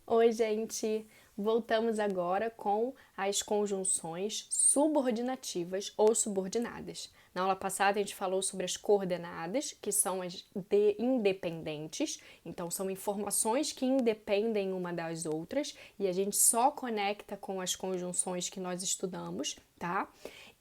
Oi, gente! Voltamos agora com as conjunções subordinativas ou subordinadas. Na aula passada, a gente falou sobre as coordenadas, que são as independentes, então são informações que independem uma das outras e a gente só conecta com as conjunções que nós estudamos, tá?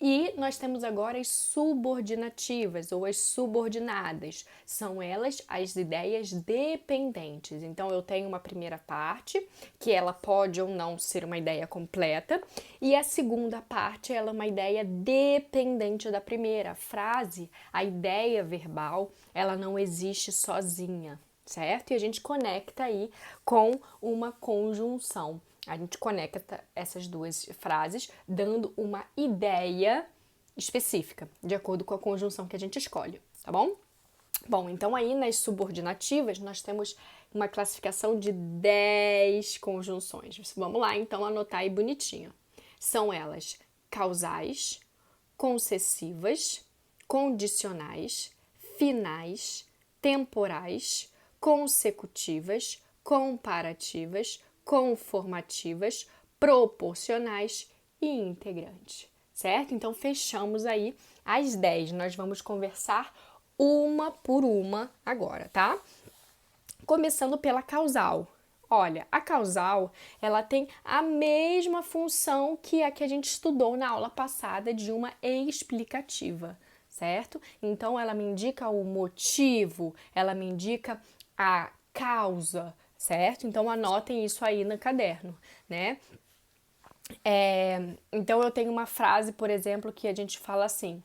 E nós temos agora as subordinativas ou as subordinadas. São elas as ideias dependentes. Então eu tenho uma primeira parte, que ela pode ou não ser uma ideia completa, e a segunda parte ela é uma ideia dependente da primeira. A frase, a ideia verbal, ela não existe sozinha, certo? E a gente conecta aí com uma conjunção. A gente conecta essas duas frases dando uma ideia específica, de acordo com a conjunção que a gente escolhe, tá bom? Bom, então aí nas subordinativas nós temos uma classificação de 10 conjunções. Vamos lá então anotar aí bonitinho. São elas causais, concessivas, condicionais, finais, temporais, consecutivas, comparativas, conformativas, proporcionais e integrantes, certo? Então fechamos aí as 10. Nós vamos conversar uma por uma agora, tá? Começando pela causal. Olha, a causal, ela tem a mesma função que a que a gente estudou na aula passada de uma explicativa, certo? Então, ela me indica o motivo, ela me indica a causa, certo? Então, anotem isso aí no caderno, né? Então, eu tenho uma frase, por exemplo, que a gente fala assim: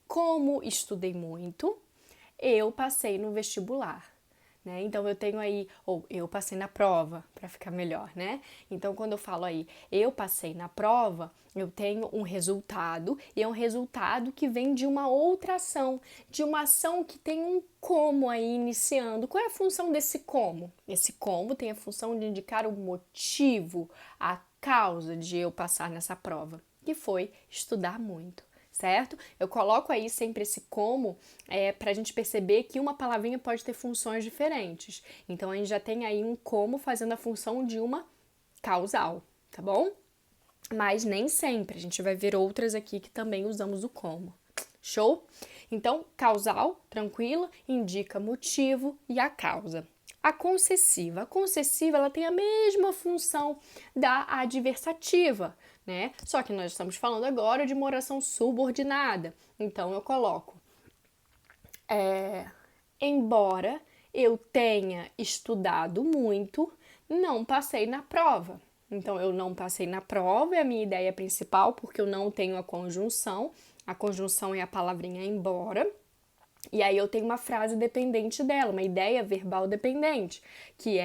como estudei muito, eu passei no vestibular, né? Então eu tenho aí, ou eu passei na prova, para ficar melhor, né? Então quando eu falo aí, eu passei na prova, eu tenho um resultado, e é um resultado que vem de uma outra ação, de uma ação que tem um como aí iniciando. Qual é a função desse como? Esse como tem a função de indicar o motivo, a causa de eu passar nessa prova, que foi estudar muito, certo? Eu coloco aí sempre esse como para a gente perceber que uma palavrinha pode ter funções diferentes. Então a gente já tem aí um como fazendo a função de uma causal, tá bom? Mas nem sempre, a gente vai ver outras aqui que também usamos o como. Show? Então, causal, tranquilo, indica motivo e a causa. A concessiva ela tem a mesma função da adversativa, né? Só que nós estamos falando agora de uma oração subordinada. Então eu coloco embora eu tenha estudado muito, não passei na prova. Então, eu não passei na prova, é a minha ideia principal, porque eu não tenho a conjunção. A conjunção é a palavrinha embora. E aí eu tenho uma frase dependente dela, uma ideia verbal dependente, que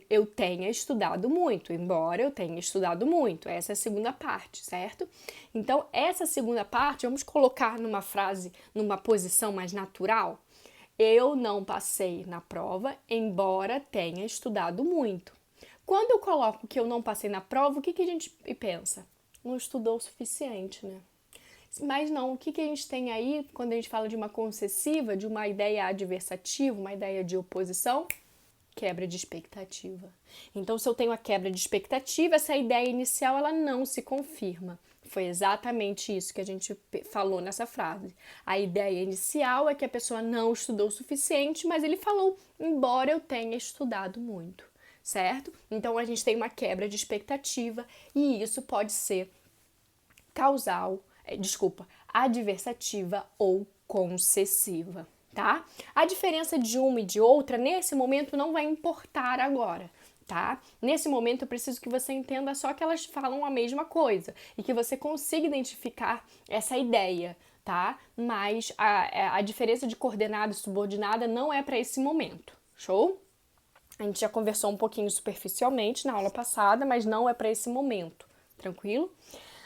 eu tenha estudado muito, embora eu tenha estudado muito. Essa é a segunda parte, certo? Então, essa segunda parte, vamos colocar numa frase, numa posição mais natural. Eu não passei na prova, embora tenha estudado muito. Quando eu coloco que eu não passei na prova, o que a gente pensa? Não estudou o suficiente, né? Mas não, o que a gente tem aí quando a gente fala de uma concessiva, de uma ideia adversativa, uma ideia de oposição? Quebra de expectativa. Então, se eu tenho a quebra de expectativa, essa ideia inicial ela não se confirma. Foi exatamente isso que a gente falou nessa frase. A ideia inicial é que a pessoa não estudou o suficiente, mas ele falou, embora eu tenha estudado muito, certo? Então, a gente tem uma quebra de expectativa e isso pode ser adversativa ou concessiva, tá? A diferença de uma e de outra, nesse momento, não vai importar agora, tá? Nesse momento, eu preciso que você entenda só que elas falam a mesma coisa e que você consiga identificar essa ideia, tá? Mas a diferença de coordenada e subordinada não é para esse momento, show? A gente já conversou um pouquinho superficialmente na aula passada, mas não é para esse momento, tranquilo?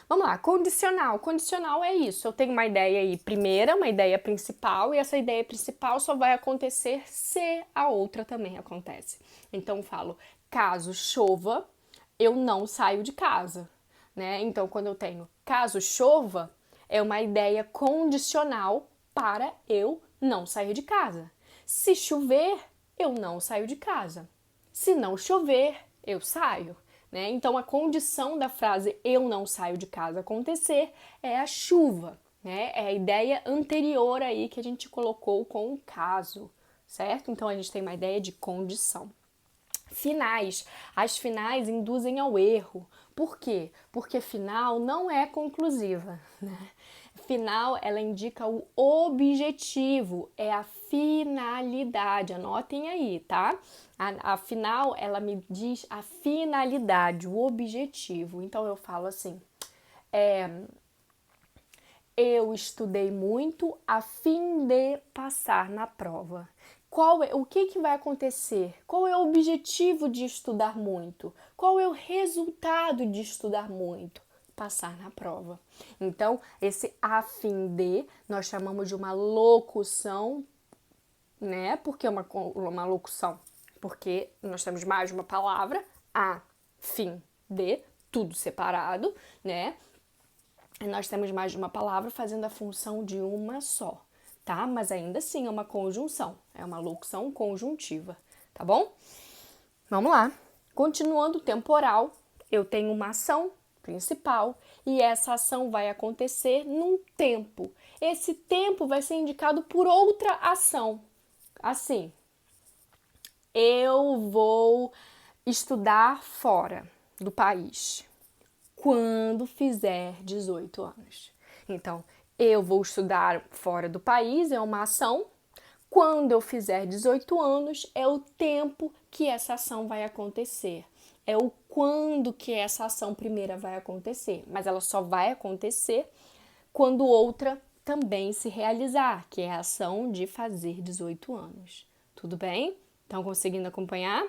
Vamos lá, condicional. Condicional é isso. Eu tenho uma ideia aí primeira, uma ideia principal, e essa ideia principal só vai acontecer se a outra também acontece. Então, eu falo, caso chova, eu não saio de casa, né? Então, quando eu tenho caso chova, é uma ideia condicional para eu não sair de casa. Se chover, eu não saio de casa. Se não chover, eu saio. Né? Então, a condição da frase eu não saio de casa acontecer é a chuva. Né? É a ideia anterior aí que a gente colocou com o caso, certo? Então, a gente tem uma ideia de condição. Finais. As finais induzem ao erro. Por quê? Porque final não é conclusiva, né? Final, ela indica o objetivo, é a finalidade. Anotem aí, tá? A final, ela me diz a finalidade, o objetivo. Então, eu falo assim, eu estudei muito a fim de passar na prova. O que vai acontecer? Qual é o objetivo de estudar muito? Qual é o resultado de estudar muito? Passar na prova. Então, esse a fim de, nós chamamos de uma locução, né? Por que uma locução? Porque nós temos mais de uma palavra, a fim de, tudo separado, né? Nós temos mais de uma palavra fazendo a função de uma só, tá? Mas ainda assim é uma conjunção, é uma locução conjuntiva, tá bom? Vamos lá. Continuando o temporal, eu tenho uma ação principal e essa ação vai acontecer num tempo. Esse tempo vai ser indicado por outra ação. Assim, eu vou estudar fora do país quando fizer 18 anos. Então, eu vou estudar fora do país, é uma ação. Quando eu fizer 18 anos, é o tempo que essa ação vai acontecer. É o quando que essa ação primeira vai acontecer. Mas ela só vai acontecer quando outra também se realizar, que é a ação de fazer 18 anos. Tudo bem? Estão conseguindo acompanhar?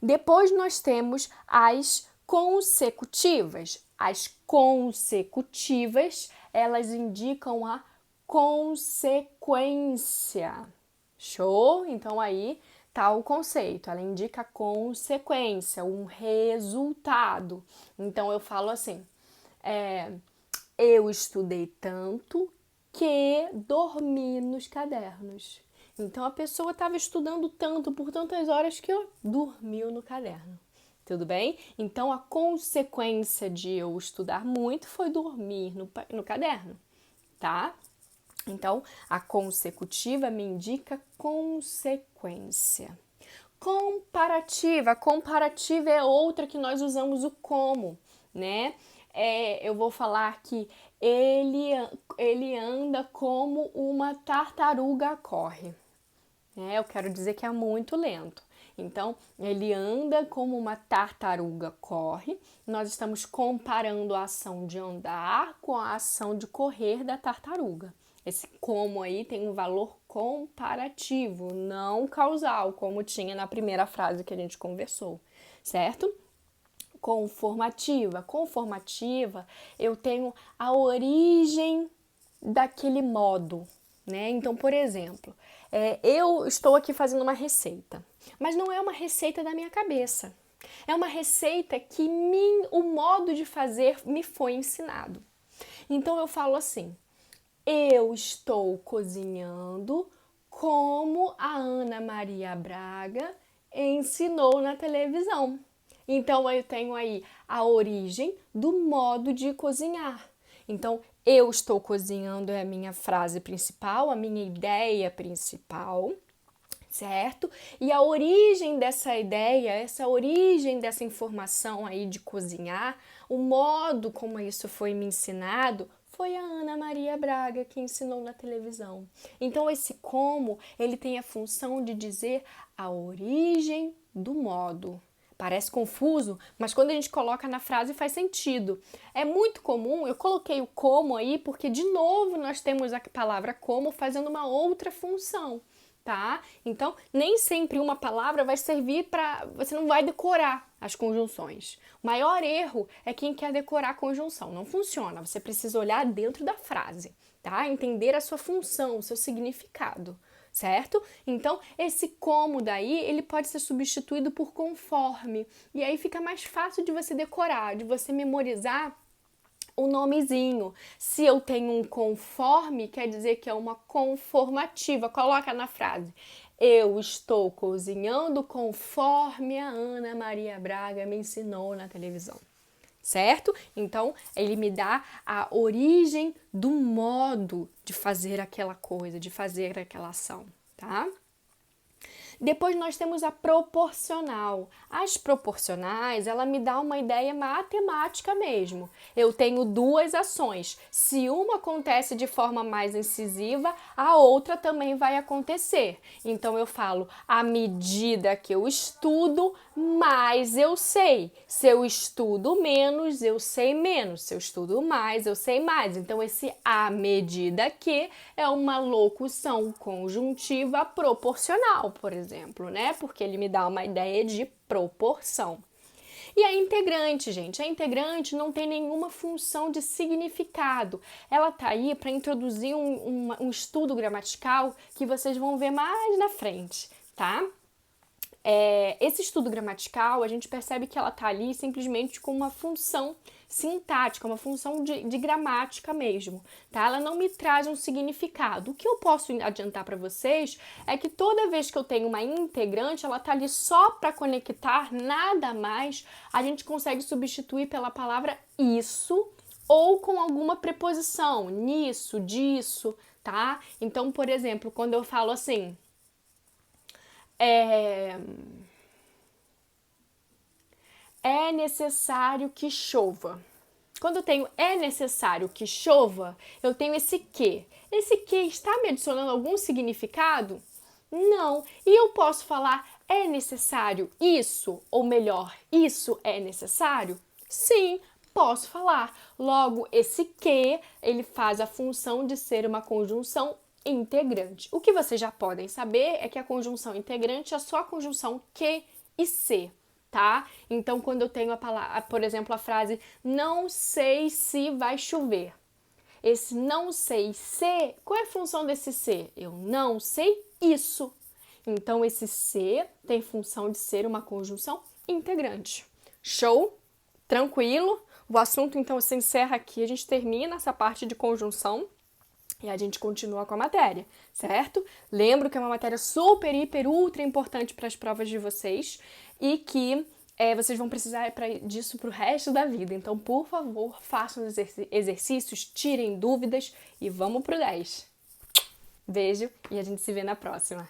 Depois nós temos as consecutivas. As consecutivas, elas indicam a consequência. Show? Então aí tá o conceito. Ela indica a consequência, um resultado. Então eu falo assim, eu estudei tanto que dormi nos cadernos. Então a pessoa estava estudando tanto por tantas horas que dormiu no caderno. Tudo bem? Então a consequência de eu estudar muito foi dormir no caderno, tá? Então a consecutiva me indica consequência. Comparativa. A comparativa é outra que nós usamos o como, né? Eu vou falar que ele anda como uma tartaruga corre. Eu quero dizer que é muito lento. Então, ele anda como uma tartaruga corre. Nós estamos comparando a ação de andar com a ação de correr da tartaruga. Esse como aí tem um valor comparativo, não causal, como tinha na primeira frase que a gente conversou, certo? Conformativa. Conformativa, eu tenho a origem daquele modo, né? Então, por exemplo, eu estou aqui fazendo uma receita, mas não é uma receita da minha cabeça. É uma receita que o modo de fazer me foi ensinado. Então, eu falo assim, eu estou cozinhando como a Ana Maria Braga ensinou na televisão. Então, eu tenho aí a origem do modo de cozinhar. Então, eu estou cozinhando é a minha frase principal, a minha ideia principal, certo? E a origem dessa ideia, essa origem dessa informação aí de cozinhar, o modo como isso foi me ensinado, foi a Ana Maria Braga que ensinou na televisão. Então, esse como, ele tem a função de dizer a origem do modo. Parece confuso, mas quando a gente coloca na frase faz sentido. É muito comum, eu coloquei o como aí porque, de novo, nós temos a palavra como fazendo uma outra função, tá? Então, nem sempre uma palavra vai servir para... Você não vai decorar as conjunções. O maior erro é quem quer decorar a conjunção. Não funciona, você precisa olhar dentro da frase, tá? Entender a sua função, o seu significado. Certo? Então, esse como daí, ele pode ser substituído por conforme. E aí fica mais fácil de você decorar, de você memorizar o nomezinho. Se eu tenho um conforme, quer dizer que é uma conformativa. Coloca na frase. Eu estou cozinhando conforme a Ana Maria Braga me ensinou na televisão. Certo? Então, ele me dá a origem do modo de fazer aquela coisa, de fazer aquela ação, tá? Depois nós temos a proporcional. As proporcionais, ela me dá uma ideia matemática mesmo. Eu tenho duas ações. Se uma acontece de forma mais incisiva, a outra também vai acontecer. Então eu falo, à medida que eu estudo, mais eu sei. Se eu estudo menos, eu sei menos. Se eu estudo mais, eu sei mais. Então esse à medida que é uma locução conjuntiva proporcional, por exemplo, né? Porque ele me dá uma ideia de proporção. E a integrante, gente, a integrante não tem nenhuma função de significado. Ela tá aí para introduzir um estudo gramatical que vocês vão ver mais na frente, tá? Esse estudo gramatical, a gente percebe que ela está ali simplesmente com uma função sintática, uma função de gramática mesmo, tá? Ela não me traz um significado. O que eu posso adiantar para vocês é que toda vez que eu tenho uma integrante, ela está ali só para conectar, nada mais, a gente consegue substituir pela palavra isso ou com alguma preposição, nisso, disso, tá? Então, por exemplo, quando eu falo assim, é necessário que chova. Quando eu tenho é necessário que chova, eu tenho esse que. Esse que está me adicionando algum significado? Não. E eu posso falar é necessário isso, ou melhor, isso é necessário? Sim, posso falar. Logo, esse que, ele faz a função de ser uma conjunção integrante. O que vocês já podem saber é que a conjunção integrante é só a conjunção que e se, tá? Então, quando eu tenho a palavra, por exemplo, a frase não sei se vai chover. Esse não sei se, qual é a função desse se? Eu não sei isso. Então, esse se tem função de ser uma conjunção integrante. Show? Tranquilo? O assunto, então, se encerra aqui. A gente termina essa parte de conjunção e a gente continua com a matéria, certo? Lembro que é uma matéria super, hiper, ultra importante para as provas de vocês e que vocês vão precisar disso para o resto da vida. Então, por favor, façam os exercícios, tirem dúvidas e vamos pro 10. Beijo e a gente se vê na próxima.